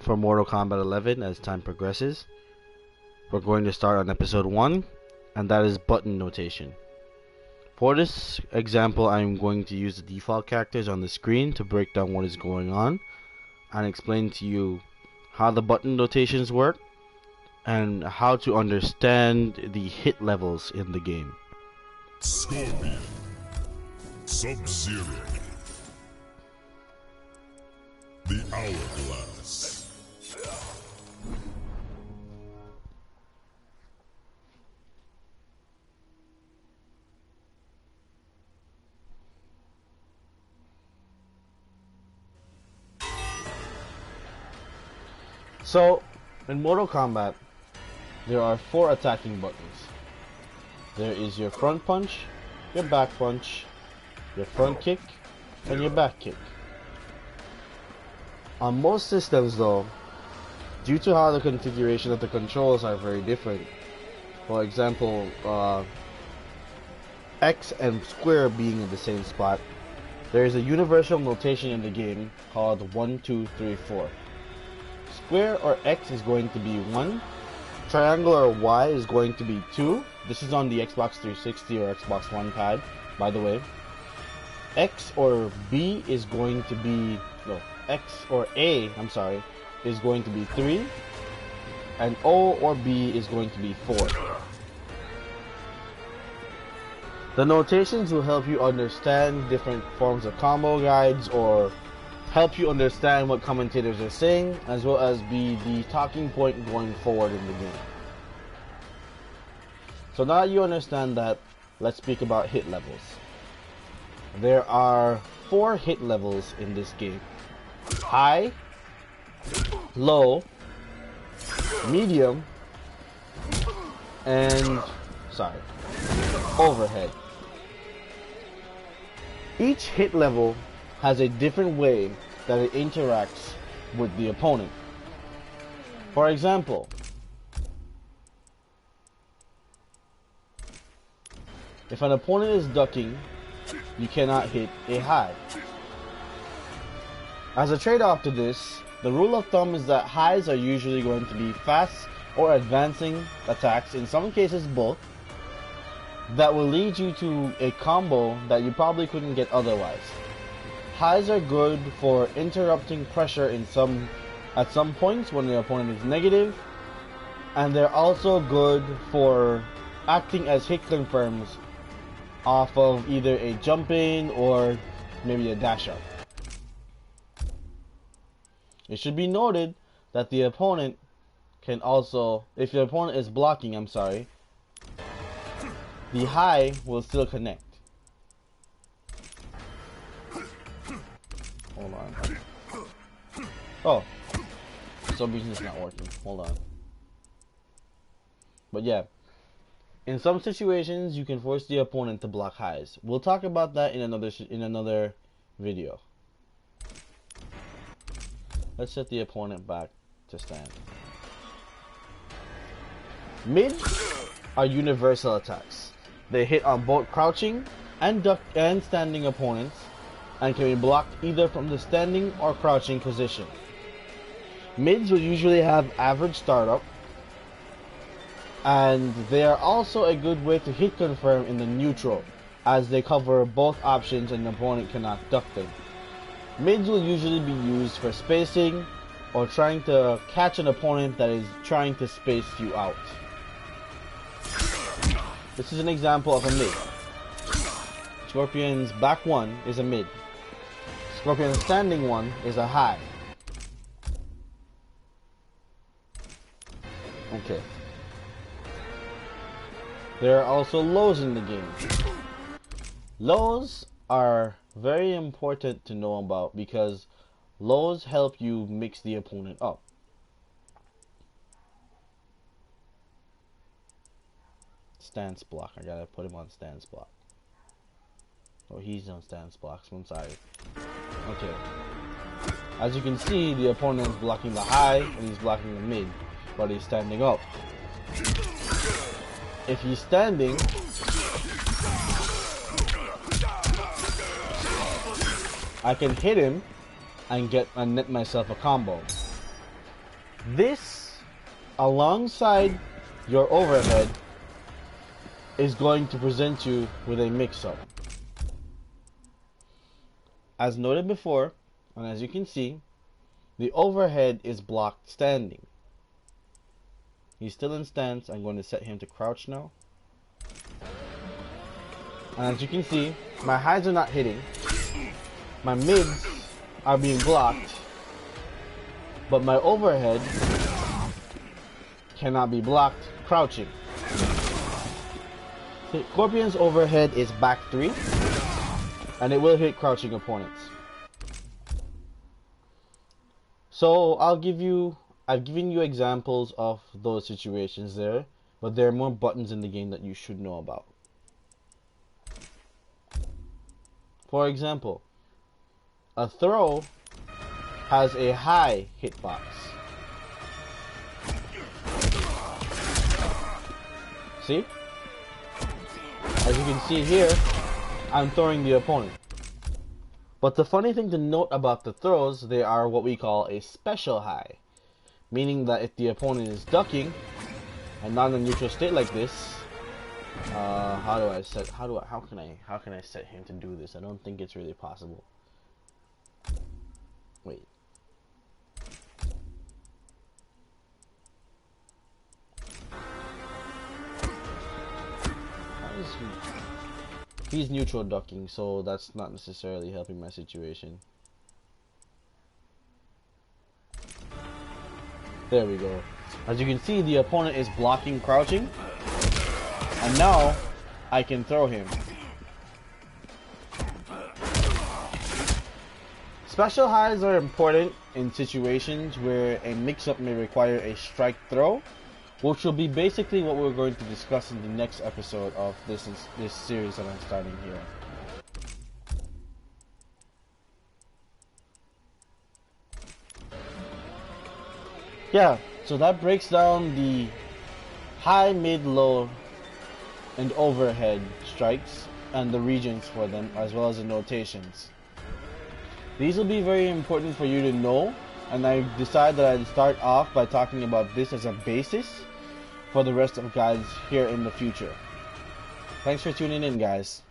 for Mortal Kombat 11 as time progresses. We're going to start on episode 1, and that is button notation. For this example, I'm going to use the default characters on the screen to break down what is going on and explain to you how the button notations work and how to understand the hit levels in the game. Scorpion, Sub-Zero, the Hourglass. So, in Mortal Kombat, there are 4 attacking buttons. There is your front punch, your back punch, your front kick, and your back kick. On most systems though, due to how the configuration of the controls are very different, for example, X and square being in the same spot, there is a universal notation in the game called 1, 2, 3, 4. Square or X is going to be 1, triangle or Y is going to be 2. This is on the Xbox 360 or Xbox One pad, by the way. X or B is going to be, no, X or A, I'm sorry, is going to be 3, and O or B is going to be 4. The notations will help you understand different forms of combo guides or help you understand what commentators are saying, as well as be the talking point going forward in the game. So now that you understand that, let's speak about hit levels. There are 4 hit levels in this game: high, low, medium, and overhead. Each hit level has a different way that it interacts with the opponent. For example, if an opponent is ducking, you cannot hit a high. As a trade-off to this, the rule of thumb is that highs are usually going to be fast or advancing attacks, in some cases both, that will lead you to a combo that you probably couldn't get otherwise. Highs are good for interrupting pressure at some points when the opponent is negative, and they're also good for acting as hit confirms off of either a jump in or maybe a dash up. It should be noted that the opponent can also, if your opponent is blocking, the high will still connect. Hold on. Oh, for some reason it's not working. Hold on. But yeah, in some situations you can force the opponent to block highs. We'll talk about that in another video. Let's set the opponent back to stand. Mids are universal attacks. They hit on both crouching and duck and standing opponents, and can be blocked either from the standing or crouching position. Mids will usually have average startup, and they are also a good way to hit confirm in the neutral, as they cover both options and the opponent cannot duck them. Mids will usually be used for spacing or trying to catch an opponent that is trying to space you out. This is an example of a mid. Scorpion's back 1 is a mid. Scorpion's standing 1 is a high. Okay. There are also lows in the game. Lows are very important to know about because lows help you mix the opponent up. Stance block. I gotta put him on stance block. Oh, he's on stance blocks. I'm sorry. Okay. As you can see, the opponent is blocking the high and he's blocking the mid, but he's standing up. If he's standing, I can hit him and net myself a combo. This, alongside your overhead, is going to present you with a mix-up. As noted before, and as you can see, the overhead is blocked standing. He's still in stance. I'm going to set him to crouch now. And as you can see, my highs are not hitting. My mids are being blocked. But my overhead cannot be blocked crouching. Scorpion's overhead is back 3, and it will hit crouching opponents. So I've given you examples of those situations there, but there are more buttons in the game that you should know about. For example, a throw has a high hitbox. See? As you can see here, I'm throwing the opponent. But the funny thing to note about the throws, they are what we call a special high. Meaning that if the opponent is ducking and not in a neutral state like this, how can I set him to do this? I don't think it's really possible. Wait. How is he? He's neutral ducking, so that's not necessarily helping my situation. There we go. As you can see, the opponent is blocking crouching, and now I can throw him. Special highs are important in situations where a mix-up may require a strike throw, which will be basically what we're going to discuss in the next episode of this series that I'm starting here. Yeah, so that breaks down the high, mid, low, and overhead strikes and the regions for them, as well as the notations. These will be very important for you to know, and I decided that I'd start off by talking about this as a basis for the rest of guides here in the future. Thanks for tuning in, guys.